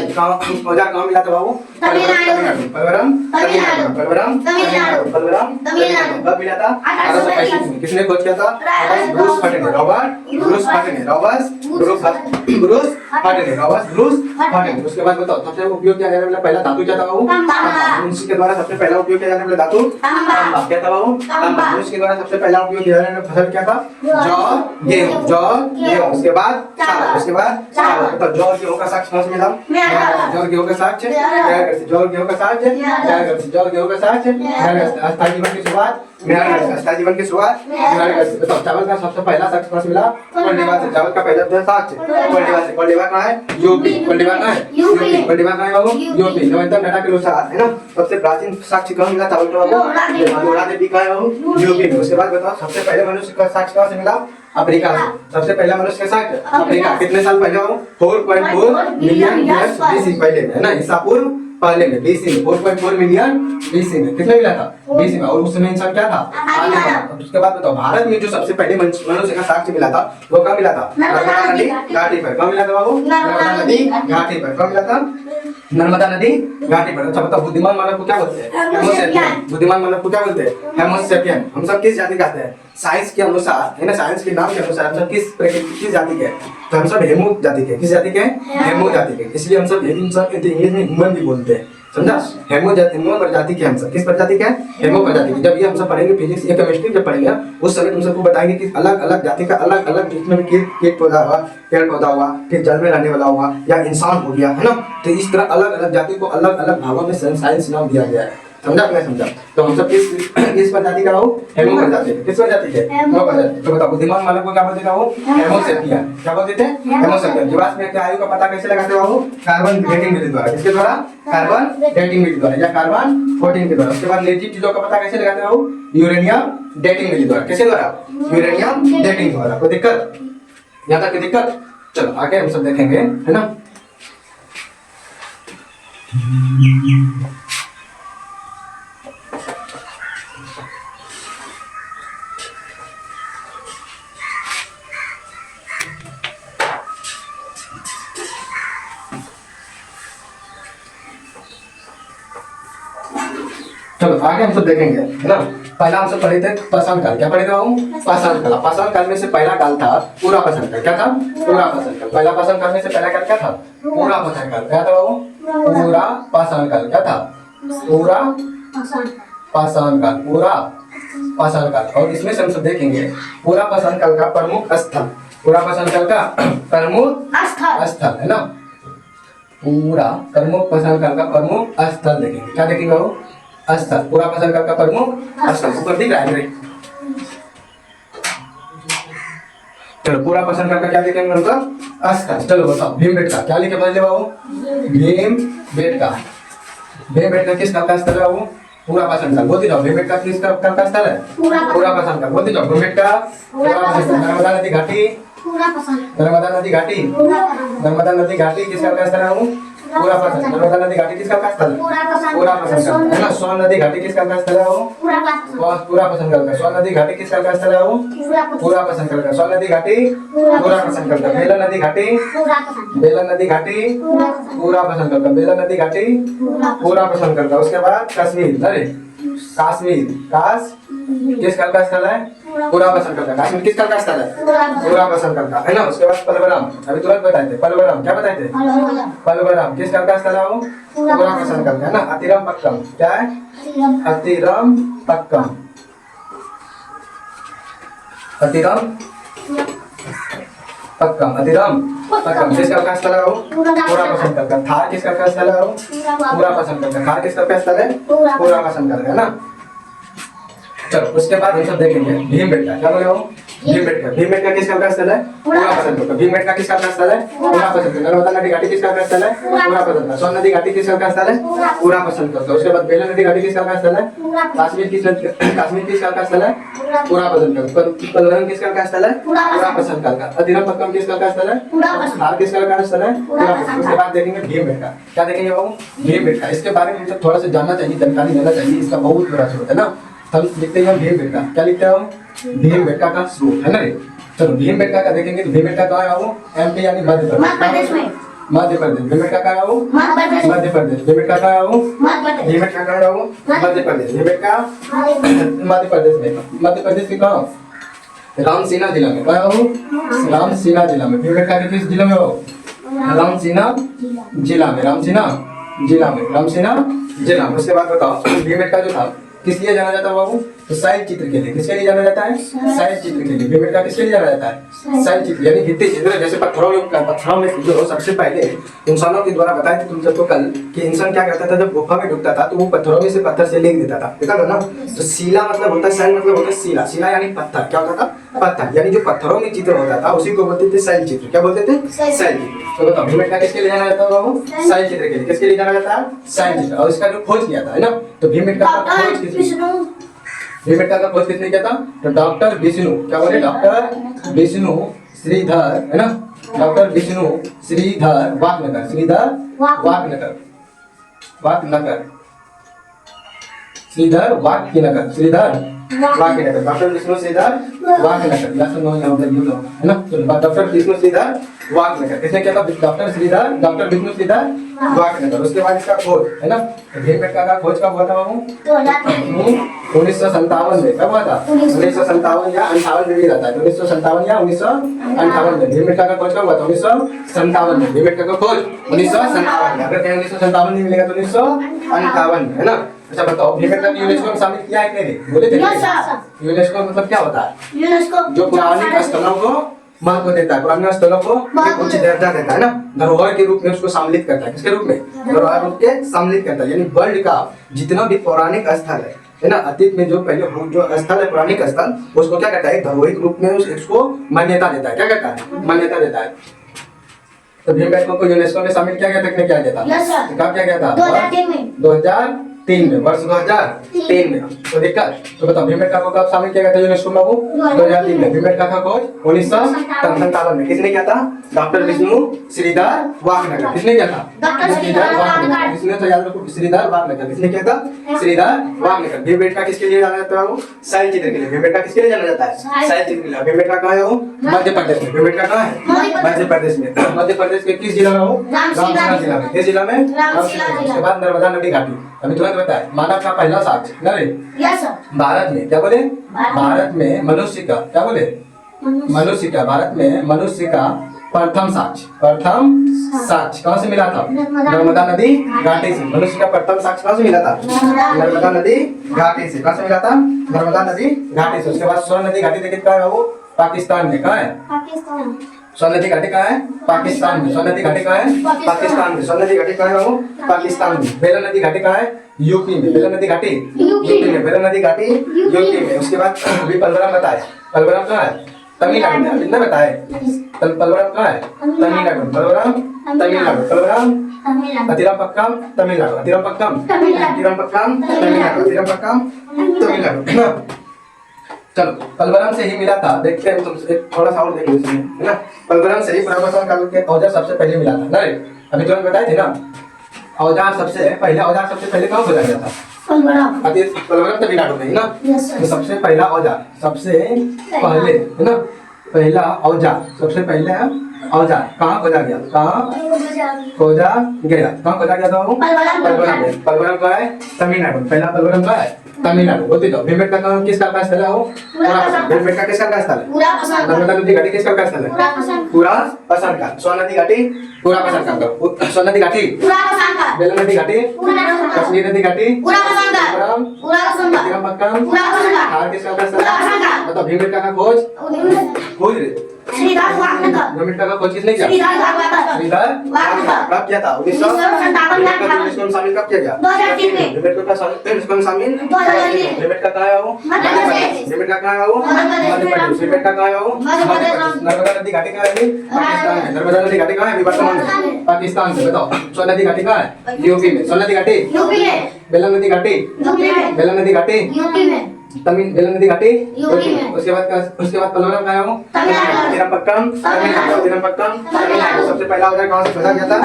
औजार कहाँ मिला था बाबू? तमिलनाडु। पलवरम तमिलनाडु। पलवरम तमिलनाडु। पलवरम तमिलनाडु। कब मिला था? 1835 में। किसने खोज किया था? रॉबर्ट ब्रूस हट ने। रॉबर्ट ब्रूस हट ने। रॉबर्ट ब्रूस हट ने। रॉबर्ट ब्रूस हट ने। उसके बाद बताओ सबसे उपयोग किया जाने वाला पहला धातु क्या था बाबू? मनुष्य के द्वारा सबसे पहला उपयोग किया जाने वाला धातु तांबा। क्या था बाबू? तांबा। मनुष्य के द्वारा सबसे पहला उपयोग किया जाने वाला फसल क्या था? जौ, गेहूं। जौ, गेहूं। उसके बाद चावल। उसके बाद चावल। तो जौ गेहूं का साक्ष्य कहाँ से मिला? जौ गेहूं का साक्ष्य जौ गेहूं का साक्ष्य जौ गेहूं का साक्ष्य अस्थायी जीवन की शुरुआत अस्थायी जीवन की शुरुआत। बताओ चावल का सबसे पहला साक्ष्य कहाँ से मिला? कोल्डिवा से। चावल का पहला साक्ष्य कोल्डिवा से। कोल्डिवा कहाँ है? यूपी। कोल्डिवा कहाँ है? यूपी। कोल्डिवा कहाँ है बाबू? यूपी। नवंतर डाटा के अनुसार है ना सबसे प्राचीन साक्ष्य कहाँ मिला चावल का बाबू? लोरा देवी कहाँ है बाबू? यूपी में। उसके बाद बताओ सबसे पहले मनुष्य का साक्ष्य कहाँ से मिला? अफ्रीका से। सबसे पहला मनुष्य के साक्ष्य अफ्रीका। कितने साल पहले बाबू? 4.4 मिलियन ईयर्स बीसी पहले में है ना, ईसा पूर्व पहले में, बीसी में। 4.4 मिलियन बीसी में। कितने मिला था? बीसी में। और उस समय इंसान क्या था? आदि था। उसके बाद बताओ भारत में जो सबसे पहले मनुष्य का साक्ष्य मिला था वो कहाँ मिला था? नर्मदा नदी घाटी पर। कहाँ मिला था बाबू? नर्मदा नदी घाटी पर। कहाँ मिला था? नर्मदा नदी घाटी पर। अच्छा बताओ बुद्धिमान मानव को क्या बोलते हैं? होमो सेपियन। बुद्धिमान मानव को क्या बोलते हैं? होमो सेपियन। हम सब किस जाति का हैं? साइंस के अनुसार है ना, साइंस के नाम के अनुसार हम सब किस जाति के हैं? तो हम सब हेमो जाति के। किस जाति के? हेमो जाति के। इसलिए हम सब इंग्लिश में ह्यूमन भी बोलते हैं, समझा? हेमो प्रजाति के हम सब। किस प्रजाति के? हेमो प्रजाति के। जब ये हम सब पढ़ेंगे फिजिक्स या केमिस्ट्री जब पढ़ेंगे उस समय तुम सबको बताएंगे कि अलग अलग जाति का अलग अलग जितने भी कीट पौधा हुआ, पेड़ पौधा हुआ, फिर जल में रहने वाला हुआ या इंसान हो गया है ना, तो इस तरह अलग अलग जाति को अलग अलग भागों में साइंस नाम दिया गया है। समझा कि नहीं समझा? तो हम सब किस प्रजाति का हो? हेमो प्रजाति। किस प्रजाति के? हेमो प्रजाति। तो बताओ बुद्धिमान मानव को क्या बोलते थे? Haemo sapien. क्या बोलते थे? Haemo sapien. जीवाश्म में आयु का पता कैसे लगाते हो? कार्बन डेटिंग विधि द्वारा। किसके द्वारा? कार्बन डेटिंग विधि द्वारा या कार्बन 14 के द्वारा। उसके बाद निर्जीव चीजों का पता कैसे लगाते हो? यूरेनियम डेटिंग विधि द्वारा। किसके द्वारा? यूरेनियम डेटिंग द्वारा। कोई दिक्कत? यहाँ तक की दिक्कत? चलो आगे हम सब देखेंगे, है ना? चलो आगे हम सब देखेंगे, है ना? पहला हम सब पढ़े थे पाषाण काल। क्या पढ़े थे बाबू? पाषाण काल। पाषाण काल में से पहला काल था पूरा पाषाण काल। क्या था? पूरा पाषाण काल। पहला पाषाण काल में से पहला काल क्या था? पूरा पाषाण काल। क्या था बाबू? पूरा पाषाण काल। क्या था? पूरा पाषाण काल। पूरा पाषाण काल। और इसमें से हम सब देखेंगे पूरा पाषाण काल का प्रमुख स्थल। पूरा पाषाण काल का प्रमुख स्थल, है ना? पूरा प्रमुख पाषाण काल का प्रमुख स्थल देखेंगे। क्या देखेंगे बाबू? स्थल। पूरा पाषाण काल का प्रमुख स्थल ऊपर दिख रहा है मेरे? चलो पूरा पाषाण काल का क्या देखेंगे मतलब? स्थल। चलो बताओ भीमबेटका क्या लिखे पहले बाबू? भीमबेटका। भीमबेटका किस काल का स्थल है बाबू? पूरा पाषाण काल। बोलते जाओ भीमबेटका किस काल का स्थल है? पूरा पाषाण काल। बोलते जाओ भीमबेटका पूरा पाषाण काल। नर्मदा नदी घाटी। नर्मदा नदी घाटी। नर्मदा नदी घाटी किस काल का स्थल है बाबू? पूरा पाषाण काल। नर्मदा नदी घाटी किस काल का स्थल है? पूरा पाषाण काल, है ना? सोन नदी घाटी किस काल का स्थल है बाबू? पूरा पाषाण काल का। सोन नदी घाटी किस काल का स्थल है बाबू? पूरा पाषाण काल का। सोन नदी घाटी पूरा पाषाण काल का। बेलन नदी घाटी। बेलन नदी घाटी पूरा पाषाण काल का। बेलन नदी घाटी पूरा पाषाण काल का। उसके बाद कश्मीर, अरे कश्मीर किस काल का स्थल है? पूरा पाषाण काल का। कश्मीर किस काल का स्थल है? पूरा पाषाण काल का, है ना? उसके बाद पलवराम, अभी तुरंत बताए थे पलवराम। क्या बताए थे? पलवराम किस काल का स्थल है वो? पूरा पाषाण काल का, है ना? अतिरम पक्कम क्या है? अतिरम पक्कम। अतिरम पक्कम। अतिरम पक्कम किस काल का स्थल है वो? पूरा पाषाण काल का। थार किस काल का स्थल है वो? पूरा पाषाण काल का। थार किस काल का स्थल है? पूरा पाषाण काल का, है ना? चलो उसके बाद हम सब देखेंगे भीमबेटका। क्या बोले हो? भीमबेटका। भीमबेटका किस काल का स्थल है? पूरा पाषाण काल का। भीमबेटका किस काल का स्थल है? पूरा पाषाण काल। नर्मदा नदी घाटी किस काल का स्थल है? पूरा पाषाण काल। सोन नदी घाटी किस काल का स्थल है? पूरा पाषाण काल का। उसके बाद बेलन नदी घाटी किस काल का स्थल है? कश्मीर किस काल का स्थल है? पूरा पाषाण काल। पलवराम किस काल का स्थल है? पूरा पाषाण काल का। अतिरम पक्कम किस काल का स्थल है? थार किस काल का स्थल है? पूरा पाषाण। उसके बाद देखेंगे भीमबेटका। क्या देखेंगे बाबू? भीमबेटका। इसके बारे में मुझे थोड़ा सा जानना चाहिए, जानकारी लेना चाहिए। इसका बहुत बड़ा स्रोत है ना। हम लिखते हैं भीमबेटका। क्या लिखते हो? भीमबेटका का स्रोत, है ना? चलो भीमबेटका का देखेंगे तो भीमबेटका कहाँ है बाबू? एमपी यानी मध्य प्रदेश में। मध्य प्रदेश। भीमबेटका कहाँ है बाबू? मध्य प्रदेश। भीमबेटका कहाँ है बाबू? भीमबेटका कहाँ है बाबू? मध्य प्रदेश। भीमबेटका मध्य प्रदेश में। मध्य प्रदेश के कहाँ? रामसीना जिला में। कहाँ है बाबू? रामसीना जिला में। भीमबेटका के किस जिला में हो? रामसीना जिला में। रामसीना जिला में। रामसीना जिला में। उसके बाद बताओ भीमबेटका जो था किस लिए जाना जाता है बाबू? तो शैल चित्र के लिए। किसके लिए जाना जाता है? शैल चित्र के लिए। भीमबेटका किसके लिए जाना जाता है? शैल चित्र यानी भित्ति चित्र। जैसे पत्थरों में जो सबसे पहले इंसानों के द्वारा बताया था तुम सबको कल कि इंसान क्या करता था, जब गुफा में डूबता था तो वो पत्थरों में से पत्थर से लिख देता था, देखा था ना? तो शिला मतलब होता है, शैल मतलब होता है शिला। शिला यानी पत्थर। क्या होता था? पत्थर। यानी जो पत्थरों में चित्र होता था उसी को बोलते थे शैल चित्र। क्या बोलते थे? शैल चित्र। तो बताओ भीमबेटका किसके लिए जाना जाता है बाबू? शैल चित्र के लिए। किसके लिए जाना जाता है? शैल चित्र। और इसका जो खोज किया था, है ना? तो भीमबेटका का खोज भीमबेटका का खोज किसने किया था? तो डॉक्टर विष्णु। क्या बोले? डॉक्टर विष्णु श्रीधर, है ना? डॉक्टर विष्णु श्रीधर वाकनगर। श्रीधर वाकनगर। श्रीधर वाकनगर। श्रीधर वाकनगर। डॉक्टर विष्णु श्रीधर वाकनगर। या सुनो यहाँ पर यूँ है ना? तो डॉक्टर विष्णु श्रीधर वाकनगर किसने किया था? डॉक्टर विष्णु श्रीधर वाकनगर। उसके बाद इसका खोज, है ना? भीमबेटका का खोज कब हुआ था बाबू? 1957 में। कब हुआ था? 1957 या 58 में भी रहता है। 1957 या 1958 में भीमबेटका का खोज कब हुआ था? 1957 में। भीमबेटका का खोज 1957 में। अगर कहीं 1957 नहीं मिलेगा तो 1958 में, है ना? अच्छा बताओ भीमबेटका को यूनेस्को में शामिल किया है कि नहीं? बोले थे। यूनेस्को मतलब क्या होता है? यूनेस्को जो पुरानी स्थलों को महत्व देता है, पुराने स्थलों को एक उच्च दर्जा देता है ना, धरोहर के रूप में उसको सम्मिलित करता है। किसके रूप में? धरोहर रूप के सम्मिलित करता है। यानी वर्ल्ड का जितना भी पौराणिक स्थल है ना, अतीत में जो पहले जो स्थल है पौराणिक स्थल, उसको क्या कहता है? धरोहर रूप में उसको मान्यता देता है। क्या कहता है? मान्यता देता है। तो भीमबेटका को यूनेस्को में शामिल किया गया था कि नहीं किया गया था? कब किया गया था? 2003 में, वर्ष 2003 में। तो दिक्कत तो बताओ, भीमबेटका को कब शामिल किया गया था यूनेस्को में? वो 2003 में। भीमबेटका का खोज 1957 में किसने किया था? डॉक्टर विष्णु श्रीधर वाकनगर। किसने किया था? श्रीधर वाकनगर। किसने? तो याद रखो, श्रीधर वाकनगर। किसने किया था? श्रीधर वाकनगर। भीमबेटका किसके लिए जाना जाता है? वो शैल चित्र के लिए। भीमबेटका किसके लिए जाना जाता है? शैल चित्र के लिए। भीमबेटका कहाँ है? वो मध्य प्रदेश में। भीमबेटका कहाँ है? मध्य प्रदेश में। मध्य प्रदेश के किस जिला में? वो रामशिला जिला में। किस जिला में? रामशिला जिला। उसके बाद नर्मदा नदी घाटी। अभी तुरंत बताए, मानव का पहला साक्ष्य ना रे भारत में, क्या बोले? भारत में मनुष्य का, क्या बोले? मनुष्य का, भारत में मनुष्य का प्रथम साक्ष्य कहाँ से मिला था? नर्मदा नदी घाटी से। मनुष्य का प्रथम साक्ष्य कहाँ से मिला था? नर्मदा नदी घाटी से। कहाँ से मिला था? नर्मदा नदी घाटी से। उसके बाद स्वर्ण नदी घाटी देखिए कहाँ है? वो पाकिस्तान में। कहाँ है? स्वर्ण नदी घाटी कहाँ है? पाकिस्तान में। स्वर्ण नदी घाटी कहाँ है? पाकिस्तान में। स्वर्ण नदी घाटी कहाँ है? वो पाकिस्तान में। बेलन नदी घाटी कहाँ है? यूपी में। बेलन नदी घाटी यूपी में। बेलन नदी घाटी यूपी में। उसके बाद अभी पलवरम बताए। पलवरम कहाँ है? तमिलनाडु में। कितना बताए? पलवरम कहाँ है? तमिलनाडु। पलवरम तमिलनाडु। पलवरम अतिरपक्कम तमिलनाडु। अतिरपक्कम तमिलनाडु। अतिरपक्कम तमिलनाडु। चलो, पलवरम से ही मिला था। देखते हैं तुम एक थोड़ा सा और देख लो इसमें, है ना। पलवरम से ही पुरातन काल के औजार सबसे पहले मिला था ना रे। अभी तुरंत बताए थे ना, औजार सबसे पहले कहाँ खोजा गया था? पलवरम तमिलनाडु में, है ना। तो सबसे पहला औजार, सबसे पहले, है ना, पहला औजार, सबसे पहले औजार कहाँ खोजा गया? कहाँ खोजा गया था? वो पलवरम में। पलवरम का है तमिलनाडु। पहला पलवरम का है तमिलनाडु। बोलते तो भीमबेटका का किस काल का स्थल है? वो भीमबेटका किस काल का स्थल है? नर्मदा नदी घाटी किस काल का स्थल है? पूरा पसंद का। स्वर्ण नदी घाटी पूरा पसंद का। स्वर्ण नदी घाटी बेलन नदी घाटी कश्मीर नदी घाटी हार किस काल का स्थल है? मतलब भीमबेटका का खोज भीमबेटका का खोज किसने किया? श्रीधर कब किया था? 1957 में। शामिल कब किया गया? भीमबेटका का शामिल भीमबेटका कहाँ है? वो भीमबेटका कहाँ है? वो मध्य प्रदेश। भीमबेटका कहाँ है? वो मध्य प्रदेश। नर्मदा नदी घाटी कहाँ है? पाकिस्तान में। नर्मदा नदी घाटी कहाँ है? वर्तमान में पाकिस्तान में। बताओ, स्वर्ण नदी घाटी कहाँ है? यूपी में। स्वर्ण नदी घाटी यूपी में। बेलन नदी घाटी बेलन नदी घाटी यूपी में। बेलन नदी घाटी यूपी में। उसके बाद पलवरम कहाँ है? वो अतिरपक्कम तमिलनाडु। सबसे पहला औजार कहाँ से खोजा गया था?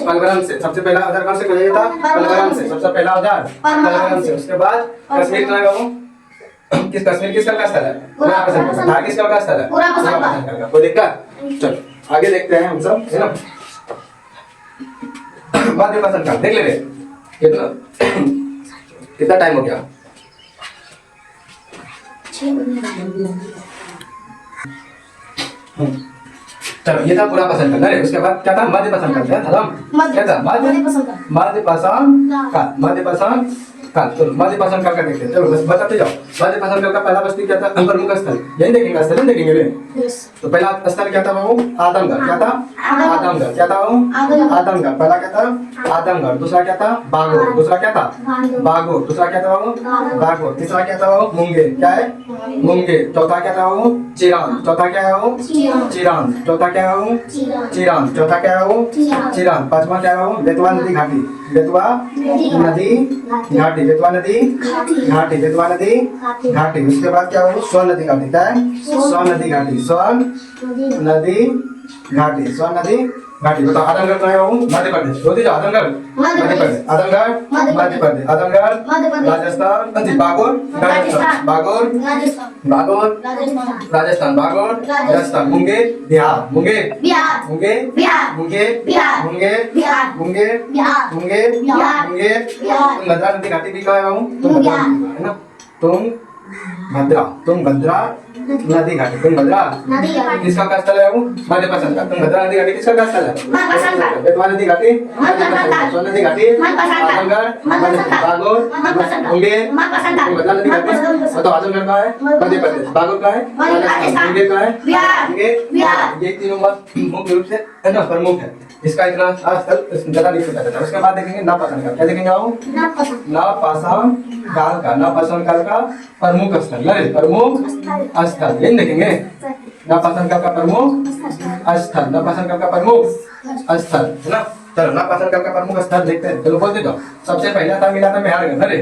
पलवरम से। सबसे पहला औजार कहाँ से खोजा गया था? पलवरम से। सबसे पहला औजार पलवरम से। उसके बाद कश्मीर कहाँ है? वो कश्मीर किस काल का स्थल है? पूरा पसंद का। किस काल का स्थल है? पूरा पसंद का। कोई दिक्कत? चलो आगे देखते हैं हम सब, है ना। मध्य पसंद का देख ले कितना टाइम हो गया? चलो, ये था पूरा पसंद करना है। उसके बाद क्या था? मध्य पसंद करते हैं। क्या था? मध्य पसंद का। तो मध्य पसंद का देखते हैं। चलो बस बताते जाओ। मध्य पसंद का पहला बस्ती क्या था? प्रमुख स्थल यही देखेंगे। स्थल देखेंगे रे। तो पहला स्थल क्या था? वो आदमगढ़। क्या था? आदमगढ़। क्या था? वो आदमगढ़। पहला क्या था? आदमगढ़। दूसरा क्या था? बागोर। दूसरा क्या था? बागोर। दूसरा क्या था? वो बागोर। तीसरा क्या था? वो मुंगेर। क्या है? मुंगेर। चौथा क्या था? वो चिरान। चौथा क्या है? वो चिरान। चौथा क्या है? वो चिरान। चौथा क्या है? वो चिरान। पांचवा क्या है? वो बेतवा नदी घाटी। बेतवा नदी घाटी। बेतवा नदी घाटी। उसके बाद क्या हो? स्वर्ण नदी घाटी। क्या है? स्वर्ण नदी घाटी। स्वर्ण नदी घाटी। बताओ, आदमगढ़ कहाँ है? वो मध्य प्रदेश। बोलते जाओ, आदमगढ़ मध्य प्रदेश। आदमगढ़ मध्य प्रदेश। आदमगढ़ राजस्थान। बागोर राजस्थान। बागोर राजस्थान। मुंगेर बिहार। मुंगेर नर्मदा नदी घाटी भी कहाँ है? है ना, भद्रा, तुंगभद्रा नदी घाटी, तुंगभद्रा नदी घाटी किसका का स्थल है वो? मध्य प्रदेश का। तुंगभद्रा नदी घाटी किसका का स्थल है? मध्य प्रदेश का। बेतवा नदी घाटी मध्य प्रदेश का। सोन नदी घाटी मध्य प्रदेश का। आजमगढ़ मध्य प्रदेश का। बागोर मध्य प्रदेश का। मुंगेर मध्य प्रदेश का। तुंगभद्रा नदी घाटी मध्य प्रदेश का। तो आजमगढ़ का है मध्य प्रदेश, बागोर का है राजस्थान। मुंगेर का है बिहार। मुंगेर बिहार। ये तीनों बात मुख्य रूप से है ना प्रमुख है। इसका इतना स्थल ज्यादा नहीं सोचा जाता। उसके बाद देखेंगे नापासन का। क्या देखेंगे आओ? नापासन काल का, नापासन काल का प्रमुख स्थल, अरे प्रमुख स्थल ये देखेंगे। नापासन काल का प्रमुख स्थल, नापासन काल का प्रमुख स्थल है ना। चलो नापासन काल का प्रमुख स्थल देखते हैं। चलो बोलते जाओ। सबसे पहला था मिला था मेहरगढ़, अरे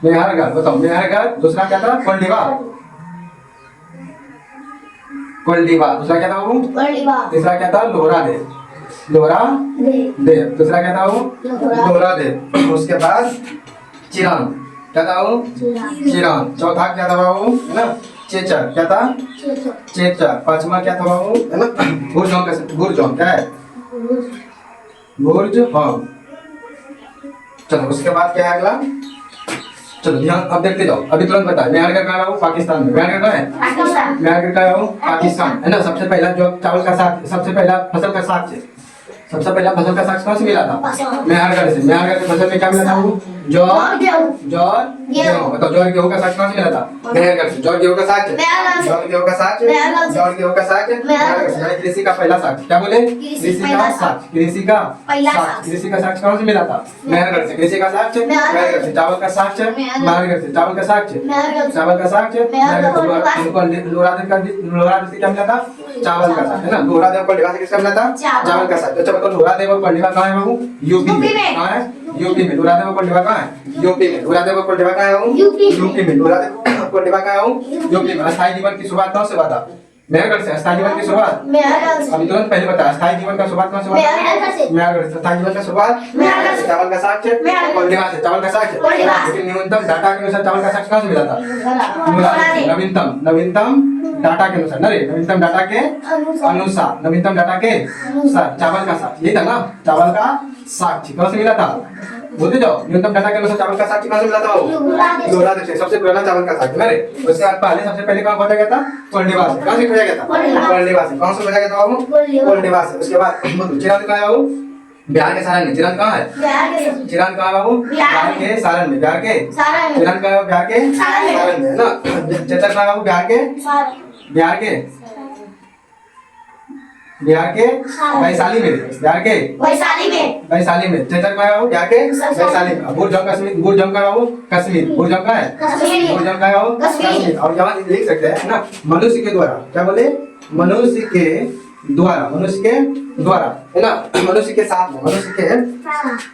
मेहरगढ़ बताओ। मेहरगढ़, दूसरा क्या था? कोल्डिवा, कोल्डिवा, दूसरा क्या था वो? तीसरा क्या था? लोहरा देव, लोहरा देव, दूसरा क्या था वो? लोहरा देव। उसके बाद चिरान, क्या था वो? चिरान। चौथा क्या था वो? है ना चेचर, क्या था? चेचर। पांचवा क्या था वो? है ना बुर्जों का, बुर्जों क्या है? बुर्ज, हाँ। चलो उसके बाद क्या है अगला? चलो ध्यान अब देखते जाओ। अभी तुरंत बताए मेहरगढ़ कहाँ है? पाकिस्तान में। मेहरगढ़ कहाँ है? मेहरगढ़ का है पाकिस्तान, है ना। सबसे पहला जो चावल का साग, सबसे पहला फसल का साग है, सबसे पहला फसल का साग कहाँ से मिला था? मेहरगढ़ से। मेहरगढ़ के फसल में क्या मिला था वो? जौ, गेहूं। बताओ जौ गेहूं का साग कहाँ से मिला था? मेहरगढ़ से। जौ गेहूं का साग, जौ गेहूं का साग, जौ गेहूं का साग मेहरगढ़ से। यानी कृषि का पहला साग, क्या बोले? कृषि का साग, कृषि का साग, कृषि का साग कहाँ से मिला था? मेहरगढ़ से। कृषि का साग मेहरगढ़ से। चावल का साग मेहरगढ़ से। चावल का साग, चावल का साग लोहरा देव का, लोहरा देव से क्या मिला था? चावल का साग, है ना। लोहरा देव कोल्डिवा से किसका मिला था? चावल का साग। अच्छा बताओ लोहरा देव और कोल्डिवा कहाँ है बाबू? यूपी में। कहाँ है? यूपी में। लोहरा देव और कोल्डिवा कहाँ है? यूपी में। लोहरा देव और कोल्डिवा कहाँ है? यूपी में। लोहरा देव और कोल्डिवा कहाँ है? यूपी में। अस्थायी जीवन की शुरुआत कहाँ से हुआ था? मेहरगढ़ से। अस्थायी जीवन की शुरुआत अभी तुरंत पहले बताया। अस्थायी जीवन का शुरुआत कहाँ से हुआ? मेहरगढ़ से। अस्थायी जीवन का शुरुआत चावल का साग कोल्डिवा से। चावल का साग, लेकिन न्यूनतम डाटा के अनुसार चावल का साग कहाँ से मिला था? नवीनतम डाटा के अनुसार, नवीनतम डाटा के अनुसार, नवीनतम डाटा के अनुसार चावल का साग यही था ना। चावल का साग कहाँ से मिला था? बोलते जाओ। न्यूनतम डाटा के अनुसार चावल का साग कहाँ से मिला था? लोहरा देव से। सबसे पुराना चावल का साग, अरे उसके बाद पहले सबसे पहले कहाँ खोजा गया था? कोल्डिवा से। कहाँ से खोजा गया था? कोल्डिवा से। कहाँ से खोजा गया था वो? कोल्डिवा से। उसके बाद चिरांद कहाँ है वो? बिहार के सारण में। चिरांद कहाँ है? चिरांद कहाँ है वो? बिहार के सारण में। बिहार के चिरांद कहाँ है? बिहार के सारण में, है ना। चेचर कहाँ है वो? बिहार के वैशाली में। बिहार के वैशाली में। चेचर कहाँ है वो? बिहार के वैशाली में। बुर्जों कश्मीर, बुर्जों का है वो? कश्मीर। बुर्जों का है? बुर्जों का है वो? कश्मीर। और यहाँ लिख सकते हैं ना मनुष्य के द्वारा। क्या बोले? मनुष्य के द्वारा, मनुष्य के द्वारा, है ना। मनुष्य के साथ में, मनुष्य के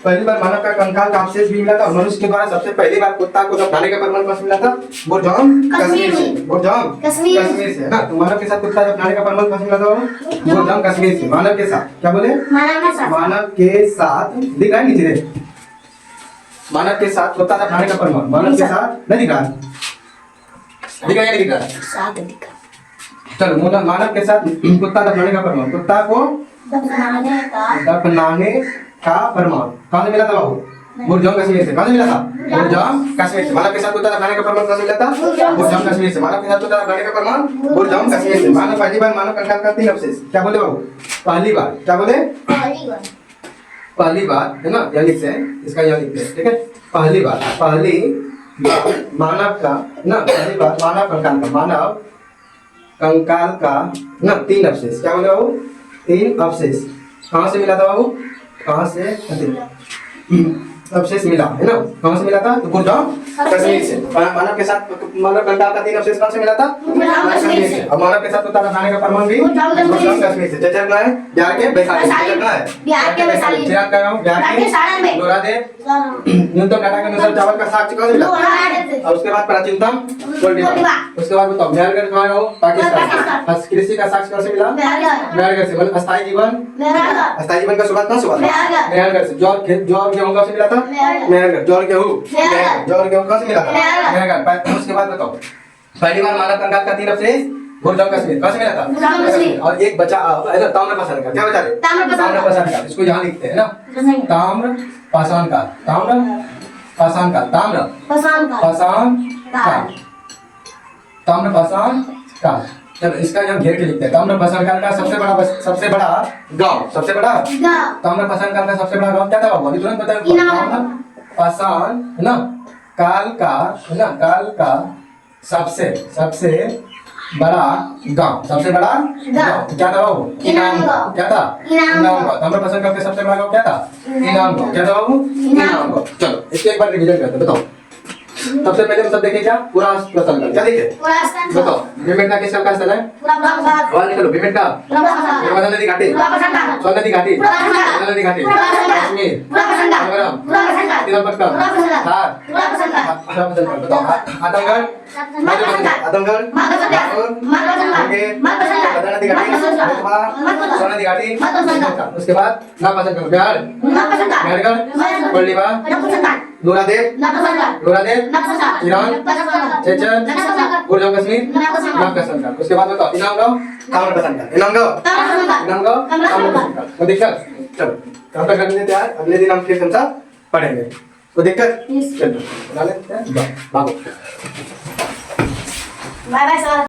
पहली बार मानव का कंकाल का अवशेष भी मिला था। मनुष्य के द्वारा सबसे पहली बार कुत्ता को दफनाने का प्रमाण कहाँ से मिला था? बुर्जों कश्मीर से। बुर्जों कश्मीर से, है ना। तो मानव के साथ कुत्ता दफनाने का प्रमाण कहाँ से मिला था? बुर्जों कश्मीर से। मानव के साथ, क्या बोले? मानव के साथ दिख रहा है नीचे रे? मानव के साथ कुत्ता दफनाने का प्रमाण, मानव के साथ नहीं दिख रहा? दिख रहा है? दिख रहा है? चलो मानव के साथ कुत्ता दफनाने का प्रमाण, कुत्ता को दफनाने का प्रमाण कहाँ से मिला था बाबू? बुर्जों कश्मीर से। कहाँ से मिला था? बुर्जों कश्मीर से। मानव के साथ कुत्ता दफनाने का प्रमाण कहाँ से मिला था? बुर्जों कश्मीर से। मानव के साथ कुत्ता दफनाने का प्रमाण बुर्जों कश्मीर से। मानव पहली बार मानव कंकाल का 3 अवशेष, क्या बोले बाबू? पहली बार, क्या बोले? पहली बार, है ना। यहाँ लिखते हैं, इसका यहाँ लिखते हैं, ठीक है। पहली बार मानव का ना, पहली बार मानव कंकाल का, मानव कंकाल का ना 3 अवशेष, क्या बोले बाबू? 3 अवशेष कहाँ से मिला था बाबू? कहाँ से अवशेष मिला, है ना। कहाँ से मिला था? तो बुर्जों कश्मीर से। मानव के साथ मानव कंकाल का 3 अवशेष कहाँ से मिला था? कश्मीर से। और मानव के साथ कुत्ता दफनाने का प्रमाण भी बुर्जों कश्मीर से। चेचर कहाँ है? बिहार के वैशाली। चेचर कहाँ है? बिहार के वैशाली। चिरांद कहाँ है? बिहार के सारण में। लोहरा देव न्यूनतम डाटा के अनुसार चावल का साग कहाँ से मिला? और उसके बाद प्राचीनतम कोल्डिवा। उसके बाद बताओ मेहरगढ़ कहाँ है? पाकिस्तान। कृषि का साग कहाँ से मिला? मेहरगढ़ से। मतलब अस्थायी जीवन का शुरुआत कहाँ से हुआ? मेहरगढ़ से। जौ गेहूं कहाँ से मिला था? मेहरगढ़। जौ गेहूं कहाँ से मिला था? मेहरगढ़। उसके बाद बताओ पहली बार मानव कंकाल का 3 अवशेष बुर्जों कश्मीर, कहाँ से मिला था? और एक बचा ताम्रपाषाण का, क्या बचा रहे? ताम्रपाषाण का। इसको यहाँ लिखते हैं ना, ताम्रपाषाण का, ताम्रपाषाण का, ताम्रपाषाण काल ताम्रपाषाण काल। चलो इसका यहाँ घेर के लिखते हैं। ताम्रपाषाण काल का सबसे बड़ा गांव, सबसे बड़ा गांव ताम्रपाषाण काल का सबसे बड़ा गांव क्या था बाबू? अभी तुरंत बताओ। ताम्रपाषाण है ना काल का, है ना काल का सबसे बड़ा गांव, सबसे बड़ा गांव क्या था बाबू? इनाम गांव। क्या था? इनाम गांव। ताम्रपाषाण काल का सबसे बड़ा गांव क्या था? इनाम गांव। क्या था बाबू? इनाम गांव। चलो इसके एक बार रिवीजन करते हैं, बताओ। सबसे पहले हम सब देखें क्या? पूरा स्थल का क्या देखे? बताओ भीमबेटका का किस का स्थल है? बाहर निकलो। भीमबेटका नर्मदा नदी घाटी, सोन नदी घाटी, गंगा नदी घाटी, कश्मीर, संगम, तिरुपतकम, धार, बताओ आदमगढ़, आदमगढ़, मुंगेर, गंगा नदी घाटी, सोन नदी घाटी, उसके बाद नाम पसंद करो। बिहार, मेहरगढ़, कोल्लीबा, नूरादेव, ईरान, चेचन, गुर्जर कश्मीर, नाम पसंद कर। उसके बाद बताओ इनाम गांव, ताम्रपाषाण काल, इनाम गांव, ताम्रपाषाण काल। तो दिक्कत चलो कब तक करने तैयार? अगले दिन हम फिर समझा पढ़ेंगे। तो दिक्कत चलो बना लेते हैं। भागो। Bye bye sir.